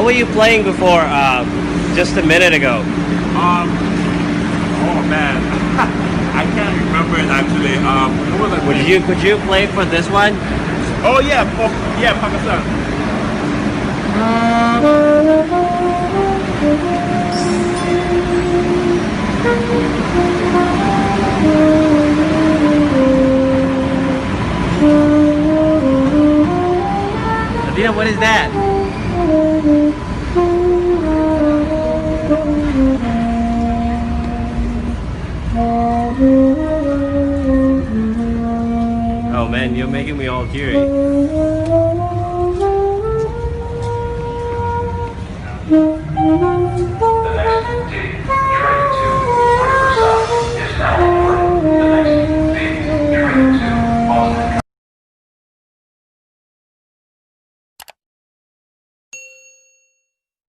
What were you playing before, just a minute ago? Oh man, I can't remember it actually. What was I playing? Could you play for this one? Oh yeah, yeah, Pakistan. Adina, what is that? Oh man, you're making me all teary.